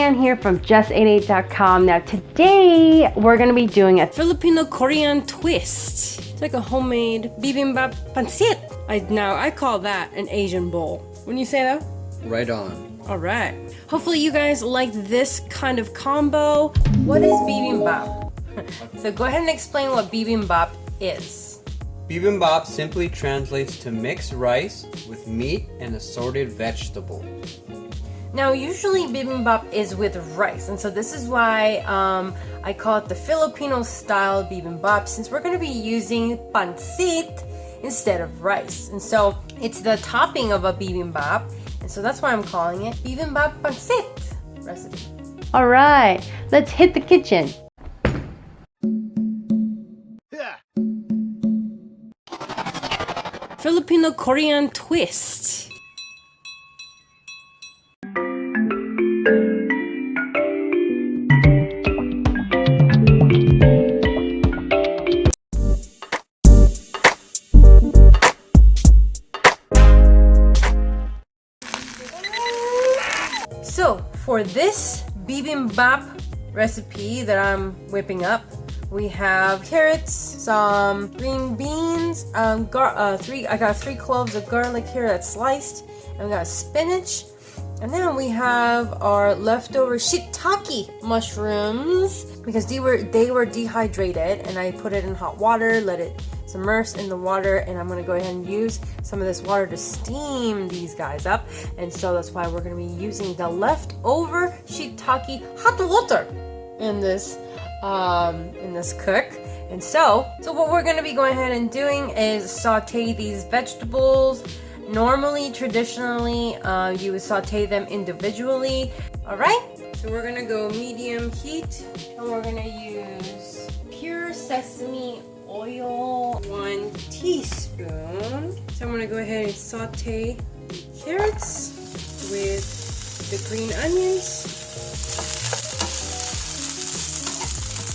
Marianne here from Just8Ate.com. Now today we're going to be doing a Filipino-Korean twist. It's like a homemade bibimbap pancit. I call that an Asian bowl. Wouldn't you say that? Right on. Alright. Hopefully you guys like this kind of combo. What is bibimbap? So go ahead and explain what bibimbap is. Bibimbap simply translates to mixed rice with meat and assorted vegetables. Now usually bibimbap is with rice, and so this is why I call it the Filipino Style Bibimbap, since we're going to be using pancit instead of rice. And so it's the topping of a bibimbap, and so that's why I'm calling it bibimbap pancit recipe. Alright, let's hit the kitchen. Filipino-Korean twist. So for this bibimbap recipe that I'm whipping up, we have carrots, some green beans, I got 3 cloves of garlic here that's sliced, and we got spinach, and then we have our leftover shiitake mushrooms because they were dehydrated, and I put it in hot water, let it submerge in the water, and I'm gonna go ahead and use some of this water to steam these guys up, and so that's why we're gonna be using the leftover shiitake hot water in this cook. And so what we're going to be going ahead and doing is saute these vegetables. Normally, traditionally, you would saute them individually. Alright, so we're going to go medium heat, and we're going to use pure sesame oil, 1 teaspoon. So I'm going to go ahead and saute the carrots with the green onions.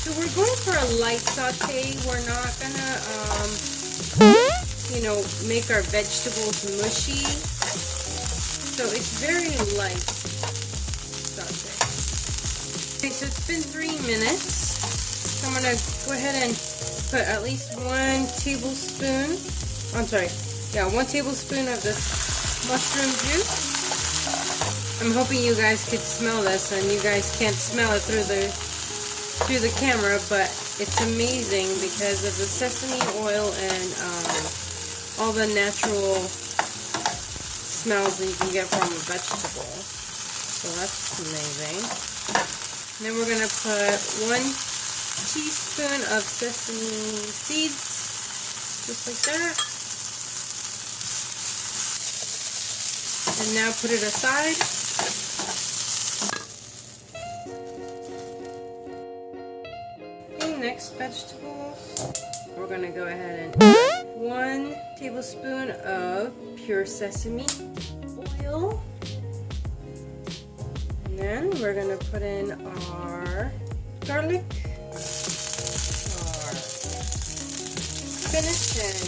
So we're going for a light saute. We're not gonna, make our vegetables mushy. So it's very light saute. Okay, so it's been 3 minutes. So I'm gonna go ahead and put at least 1 tablespoon. 1 tablespoon of this mushroom juice. I'm hoping you guys could smell this, and you guys can't smell it through the camera, but it's amazing because of the sesame oil and all the natural smells that you can get from a vegetable. So that's amazing. And then we're going to put 1 teaspoon of sesame seeds, just like that. And now put it aside. Next vegetables, we're going to go ahead and add 1 tablespoon of pure sesame oil, and then we're going to put in our garlic, our spinach and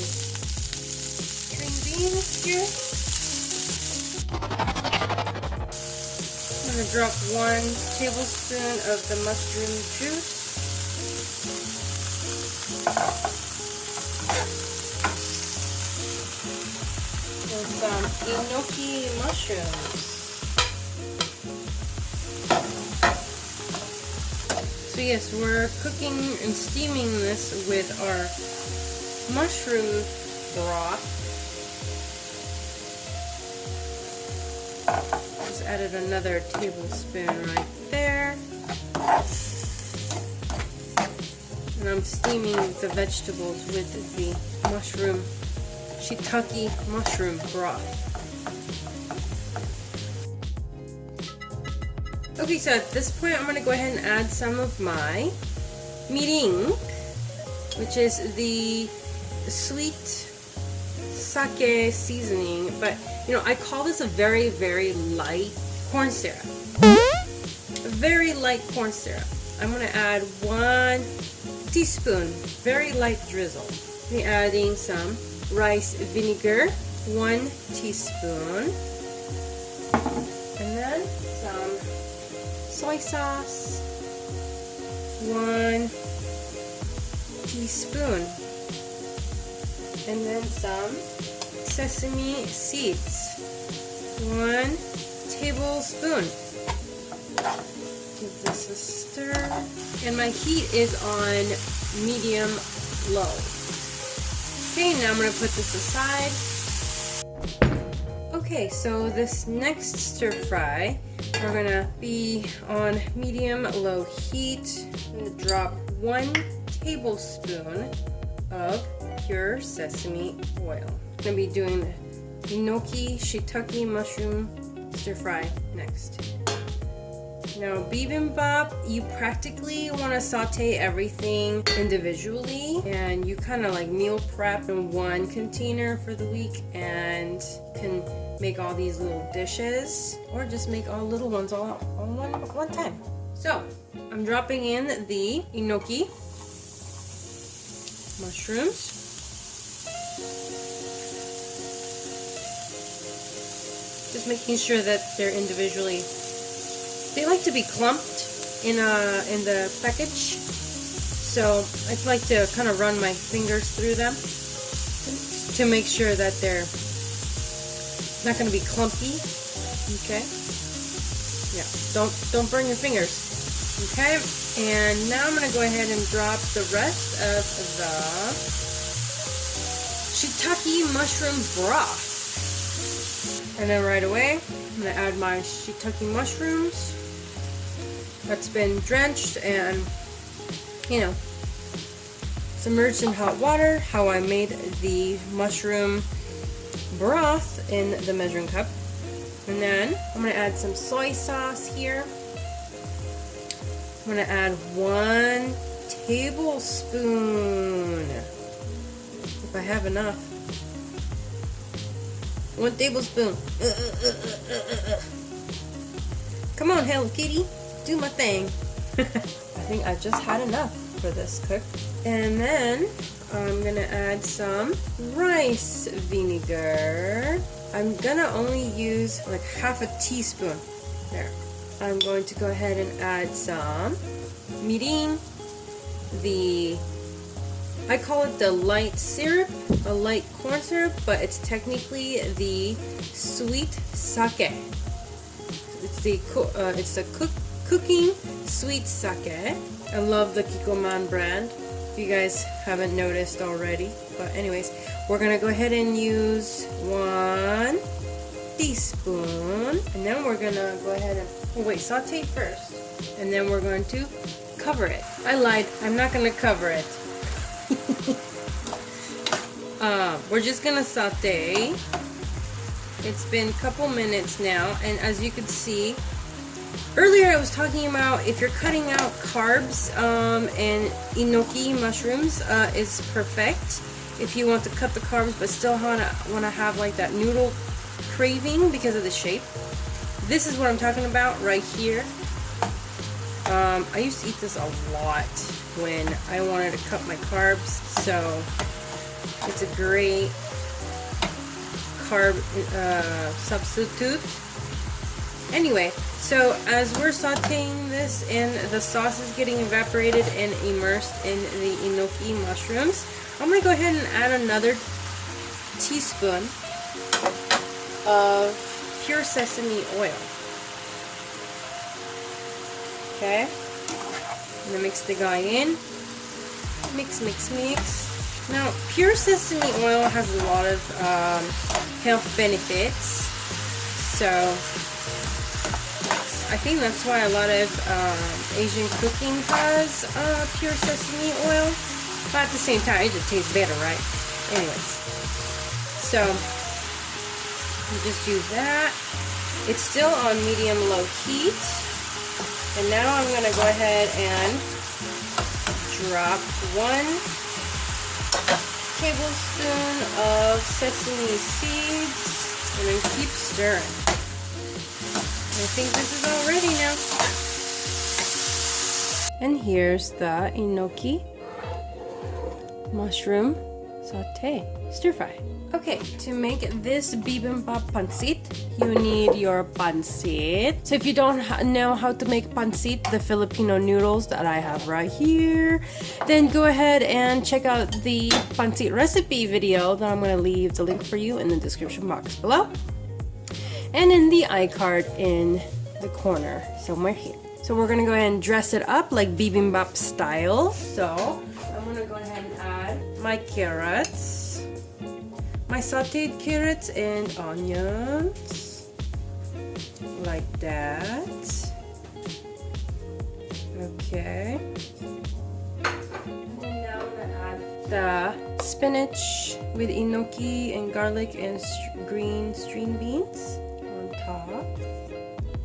green beans here. I'm going to drop 1 tablespoon of the mushroom juice. And some enoki mushrooms. So yes, we're cooking and steaming this with our mushroom broth. Just added another tablespoon right there. And I'm steaming the vegetables with the shiitake mushroom broth. Okay, so at this point I'm going to go ahead and add some of my mirin, which is the sweet sake seasoning, but I call this a very, very light corn syrup. A very light corn syrup. I'm going to add 1 teaspoon, very light drizzle. I'm adding some rice vinegar, 1 teaspoon, and then some soy sauce, 1 teaspoon, and then some sesame seeds, 1 tablespoon. Give this a stir, and my heat is on medium low. Okay, now I'm going to put this aside. Okay, so this next stir fry, we're going to be on medium low heat. I'm going to drop 1 tablespoon of pure sesame oil. I'm going to be doing enoki shiitake mushroom stir fry next. Now, bibimbap, you practically want to saute everything individually, and you kind of like meal prep in one container for the week and can make all these little dishes, or just make all little ones all on one time. So, I'm dropping in the enoki mushrooms. Just making sure that they're individually. They like to be clumped in the package, so I like to kind of run my fingers through them to make sure that they're not going to be clumpy. Okay. Yeah. Don't burn your fingers. Okay. And now I'm going to go ahead and drop the rest of the shiitake mushroom broth. And then right away, I'm going to add my shiitake mushrooms. That's been drenched and, you know, submerged in hot water, how I made the mushroom broth in the measuring cup. And then I'm going to add some soy sauce here. I'm going to add 1 tablespoon, if I have enough. 1 tablespoon. Come on, Hello Kitty. Do my thing. I think I just had enough for this cook. And then I'm gonna add some rice vinegar. I'm gonna only use like half a teaspoon. There. I'm going to go ahead and add some mirin. I call it the light syrup, a light corn syrup, but it's technically the sweet sake. It's the cooking sweet sake. I love the Kikkoman brand, if you guys haven't noticed already. But anyways, we're gonna go ahead and use 1 teaspoon, and then we're gonna go ahead and saute first, and then we're going to cover it. I lied. I'm not gonna cover it. We're just gonna saute. It's been a couple minutes now, and as you can see, earlier I was talking about if you're cutting out carbs, and enoki mushrooms is perfect if you want to cut the carbs but still want to have like that noodle craving because of the shape. This is what I'm talking about right here. I used to eat this a lot when I wanted to cut my carbs, so it's a great carb substitute. Anyway, so as we're sauteing this and the sauce is getting evaporated and immersed in the enoki mushrooms, I'm going to go ahead and add another teaspoon of pure sesame oil. Okay, I'm going to mix the guy in. Mix, mix, mix. Now, pure sesame oil has a lot of health benefits, so I think that's why a lot of Asian cooking has pure sesame oil, but at the same time, it just tastes better, right? Anyways, so you just use that. It's still on medium-low heat, and now I'm going to go ahead and drop 1 tablespoon of sesame seeds, and then keep stirring. I think this is all ready now. And here's the enoki mushroom saute, stir fry. Okay, to make this bibimbap pancit, you need your pancit. So if you don't know how to make pancit, the Filipino noodles that I have right here, then go ahead and check out the pancit recipe video that I'm gonna leave the link for you in the description box below. And in the iCard in the corner, somewhere here. So we're gonna go ahead and dress it up like bibimbap style. So I'm gonna go ahead and add my carrots. My sauteed carrots and onions, like that. Okay. And then now I'm gonna add the spinach with enoki and garlic and green string beans on top,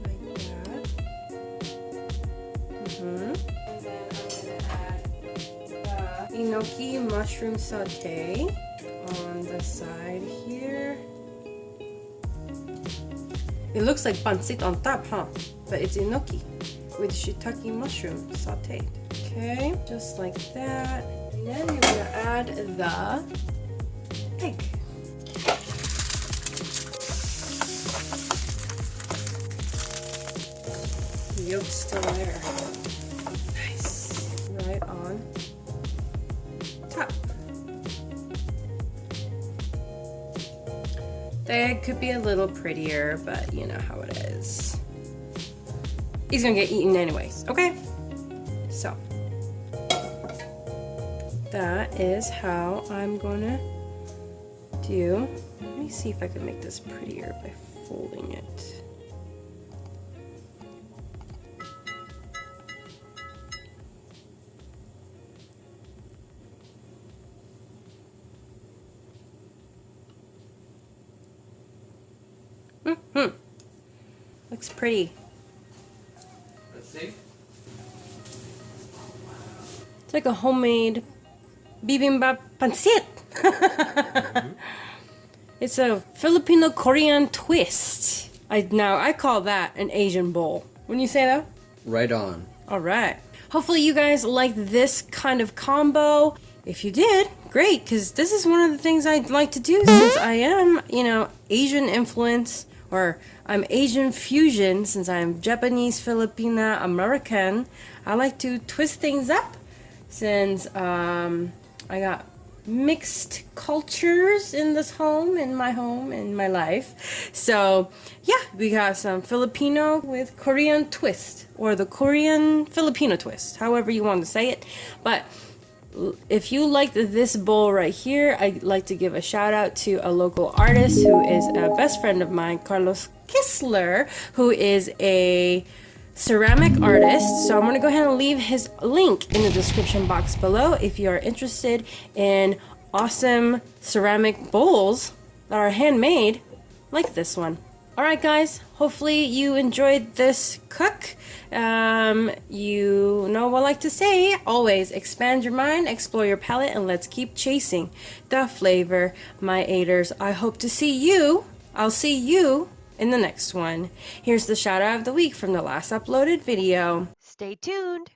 like that. And then I'm gonna add the enoki mushroom saute on the side here. It looks like pancit on top, huh? But it's enoki with shiitake mushroom sauteed. Okay, just like that. And then you're gonna add the egg. The yolk's still there. Nice. Right on top. The egg could be a little prettier, but you know how it is. He's gonna get eaten anyways, okay? So, that is how I'm gonna do. Let me see if I can make this prettier by folding it. Looks pretty. Let's see. It's like a homemade bibimbap pancit. It's a Filipino Korean twist. I call that an Asian bowl. Wouldn't you say that? Right on. All right. Hopefully you guys liked this kind of combo. If you did, great, because this is one of the things I'd like to do since I am, Asian influence, or I'm Asian fusion since I'm Japanese, Filipina, American. I like to twist things up since I got mixed cultures in this home, in my life. So yeah, we got some Filipino with Korean twist, or the Korean Filipino twist, however you want to say it. But if you liked this bowl right here, I'd like to give a shout out to a local artist who is a best friend of mine, Carlos Kissler, who is a ceramic artist. So I'm going to go ahead and leave his link in the description box below if you are interested in awesome ceramic bowls that are handmade like this one. Alright guys, hopefully you enjoyed this cook. You know what I like to say, always expand your mind, explore your palate, and let's keep chasing the flavor, my aters. I hope to see you. I'll see you in the next one. Here's the shout out of the week from the last uploaded video. Stay tuned.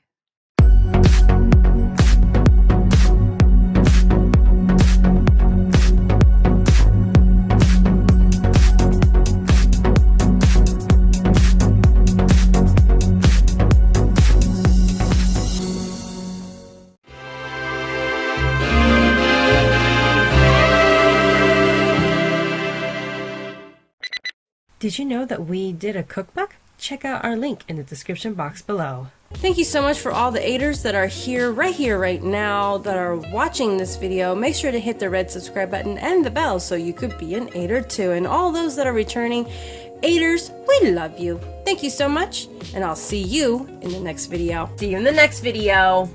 Did you know that we did a cookbook? Check out our link in the description box below. Thank you so much for all the aters that are here, right now, that are watching this video. Make sure to hit the red subscribe button and the bell so you could be an ater too. And all those that are returning aters, we love you. Thank you so much, and I'll see you in the next video. See you in the next video.